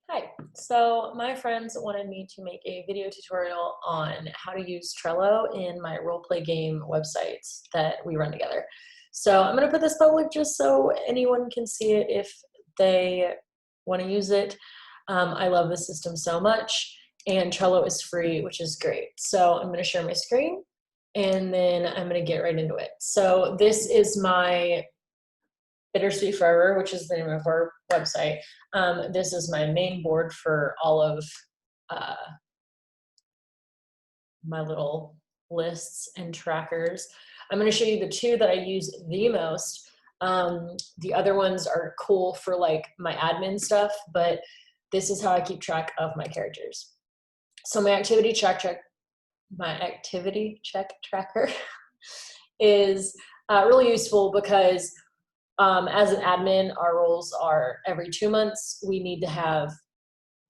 Hi. So my friends wanted me to make a video tutorial on how to use Trello in my roleplay game websites that we run together. So I'm going to put this public just so anyone can see it if they want to use it. I love the system so much, and Trello is free, which is great. So I'm going to share my screen, and then I'm going to get right into it. So this is my Bittersweet Forever, which is the name of our website. This is my main board for all of uh, my little lists and trackers. I'm going to show you the two that I use the most. The other ones are cool for like my admin stuff, but this is how I keep track of my characters. So my activity check tracker is really useful because as an admin, our roles are every 2 months, we need to have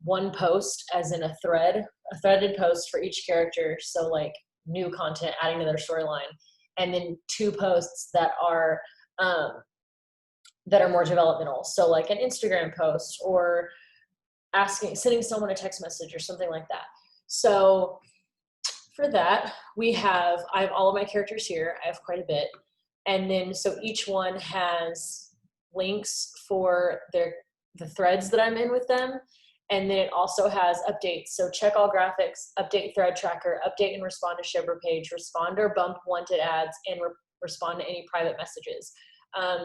one post, as in a threaded post for each character. So like new content adding to their storyline, and then two posts um, that are more developmental. So like an Instagram post or sending someone a text message or something like that. So for that, I have all of my characters here. I have quite a bit. And then, so each one has links for the threads that I'm in with them. And then it also has updates. So check all graphics, update thread tracker, update and respond to shipper page, respond or bump wanted ads, and respond to any private messages.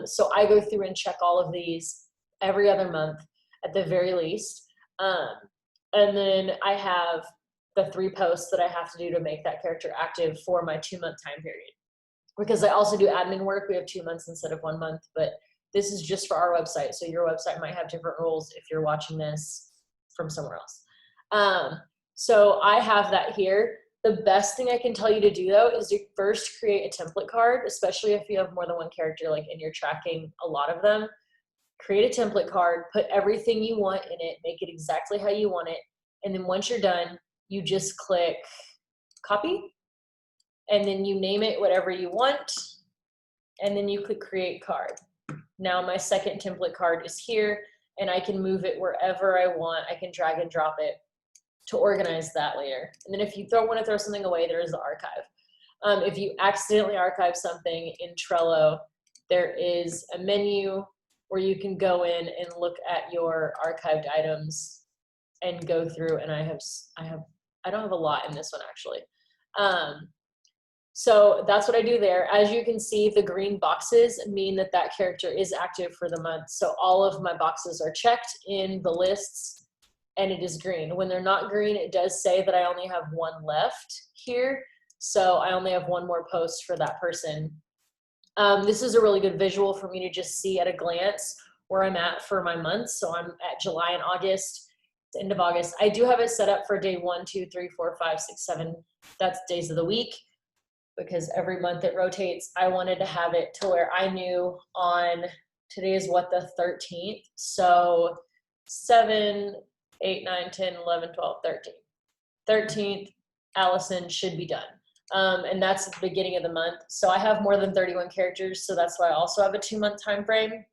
So I go through and check all of these every other month at the very least. And then I have the 3 posts that I have to do to make that character active for my 2-month time period. Because I also do admin work, we have 2 months instead of 1 month, but this is just for our website. So your website might have different rules if you're watching this from somewhere else. So I have that here. The best thing I can tell you to do though is to first create a template card, especially if you have more than one character, like, and you're tracking a lot of them. Create a template card, put everything you want in it, make it exactly how you want it. And then once you're done, you just click copy, and then you name it whatever you want, and then you click create card. Now my second template card is here, and I can move it wherever I want. I can drag and drop it to organize that later. And then if you want to throw something away, there is the archive. If you accidentally archive something in Trello, there is a menu where you can go in and look at your archived items and go through, and I don't have a lot in this one actually. So that's what I do there. As you can see, the green boxes mean that that character is active for the month. So all of my boxes are checked in the lists, and it is green. When they're not green, it does say that I only have one left here. So I only have one more post for that person. This is a really good visual for me to just see at a glance where I'm at for my months. So I'm at July and August, the end of August. I do have it set up for day 1, 2, 3, 4, 5, 6, 7. That's days of the week, because every month it rotates. I wanted to have it to where I knew on, today is what, the 13th. So 7, 8, 9, 10, 11, 12, 13. 13th, Allison should be done. And that's at the beginning of the month. So I have more than 31 characters. So that's why I also have a 2-month time frame.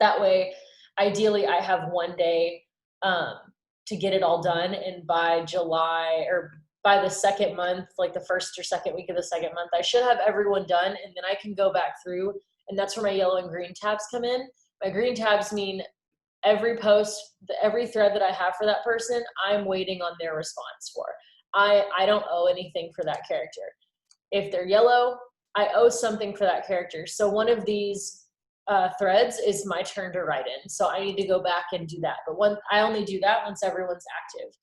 That way, ideally I have one day to get it all done. And by July, or by the second month, like the first or second week of the second month, I should have everyone done, and then I can go back through, and that's where my yellow and green tabs come in. My green tabs mean every post, every thread that I have for that person, I'm waiting on their response for. I don't owe anything for that character. If they're yellow, I owe something for that character. So one of these threads is my turn to write in. So I need to go back and do that. But I only do that once everyone's active.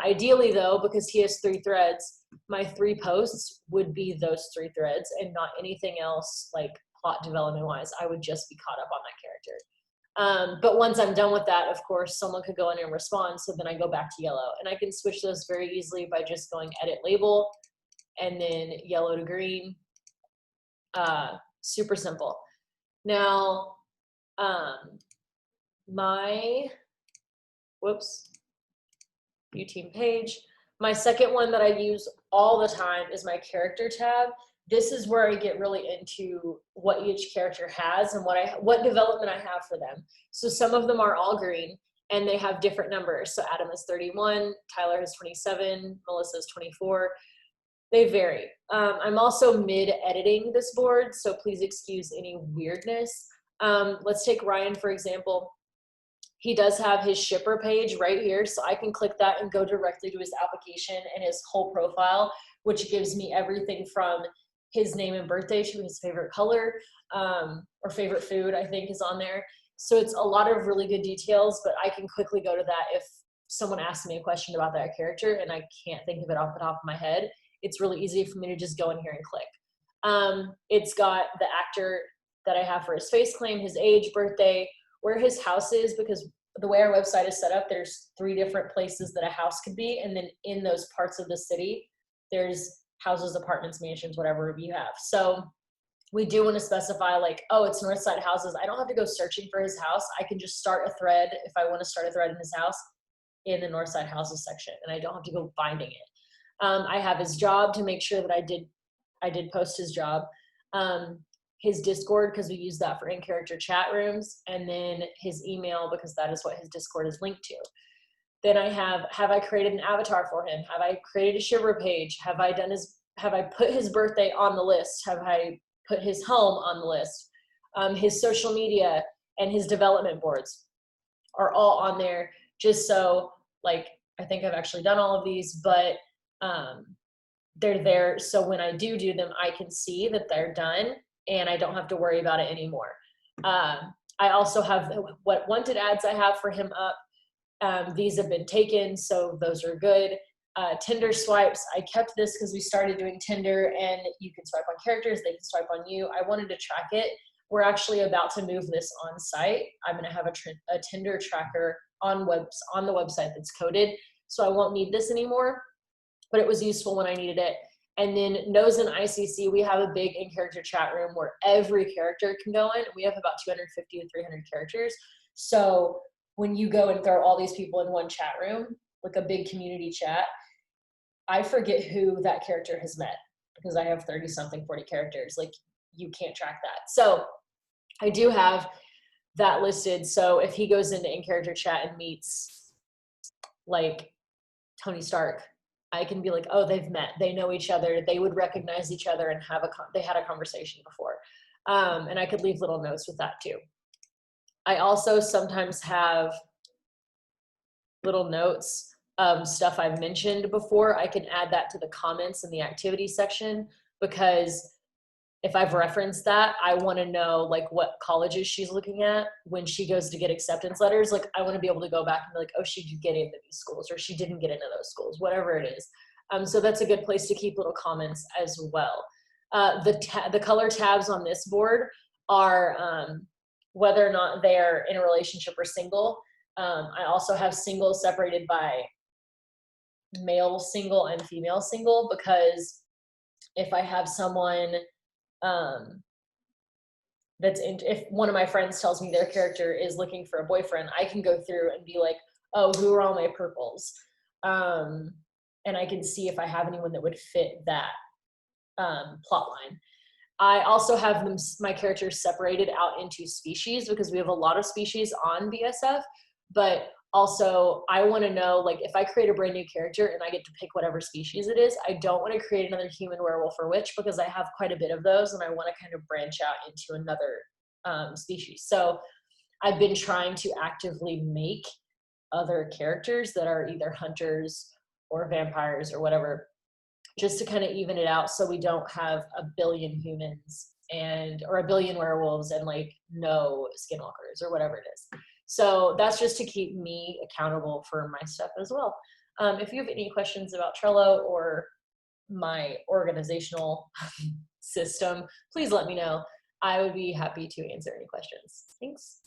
Ideally though, because he has 3 threads, my 3 posts would be those 3 threads and not anything else like plot development wise. I would just be caught up on that character. But once I'm done with that, of course, someone could go in and respond. So then I go back to yellow, and I can switch those very easily by just going edit label and then yellow to green. Super simple. Now, my view team page. My second one that I use all the time is my character tab. This is where I get really into what each character has and what development I have for them. So some of them are all green, and they have different numbers. So Adam is 31, Tyler is 27, Melissa is 24. They vary. I'm also mid-editing this board, so please excuse any weirdness. Let's take Ryan, for example. He does have his shipper page right here, so I can click that and go directly to his application and his whole profile, which gives me everything from his name and birthday to his favorite color, or favorite food, I think is on there. So it's a lot of really good details, but I can quickly go to that if someone asks me a question about that character and I can't think of it off the top of my head. It's really easy for me to just go in here and click. It's got the actor that I have for his face claim, his age, birthday, where his house is, because the way our website is set up, there's 3 different places that a house could be. And then in those parts of the city, there's houses, apartments, mansions, whatever you have. So we do want to specify like, oh, it's Northside houses. I don't have to go searching for his house. I can just start a thread if I want to start a thread in his house in the Northside houses section, and I don't have to go finding it. I have his job to make sure that I did post his job. His Discord, because we use that for in-character chat rooms, and then his email, because that is what his Discord is linked to. Then I have I created an avatar for him? Have I created a shiver page? Have I put his birthday on the list? Have I put his home on the list? His social media and his development boards are all on there, just so, like, I think I've actually done all of these, but they're there. So when I do them, I can see that they're done and I don't have to worry about it anymore. I also have what wanted ads I have for him up. These have been taken, so those are good. Tinder swipes, I kept this because we started doing Tinder and you can swipe on characters, they can swipe on you. I wanted to track it. We're actually about to move this on site. I'm gonna have a Tinder tracker on the website that's coded, so I won't need this anymore, but it was useful when I needed it. And then Nose and ICC, we have a big in-character chat room where every character can go in. We have about 250 to 300 characters. So when you go and throw all these people in one chat room, like a big community chat, I forget who that character has met because I have 30 something, 40 characters. Like, you can't track that. So I do have that listed. So if he goes into in-character chat and meets like Tony Stark, I can be like, oh, they've met, they know each other, they would recognize each other and they had a conversation before. And I could leave little notes with that too. I also sometimes have little notes of stuff I've mentioned before. I can add that to the comments in the activity section, because if I've referenced that, I want to know like what colleges she's looking at when she goes to get acceptance letters. Like, I want to be able to go back and be like, oh, she did get into these schools, or she didn't get into those schools, whatever it is. So that's a good place to keep little comments as well. The color tabs on this board are whether or not they're in a relationship or single. I also have single separated by male single and female single, because if I have someone if one of my friends tells me their character is looking for a boyfriend, I can go through and be like, oh, who are all my purples? And I can see if I have anyone that would fit that plot line. I also have my characters separated out into species, because we have a lot of species on BSF, but also I want to know, like, if I create a brand new character and I get to pick whatever species it is, I don't want to create another human, werewolf, or witch, because I have quite a bit of those and I want to kind of branch out into another species. So I've been trying to actively make other characters that are either hunters or vampires or whatever, just to kind of even it out, so we don't have a billion humans or a billion werewolves and like no skinwalkers or whatever it is. So that's just to keep me accountable for my stuff as well. If you have any questions about Trello or my organizational system, please let me know. I would be happy to answer any questions. Thanks.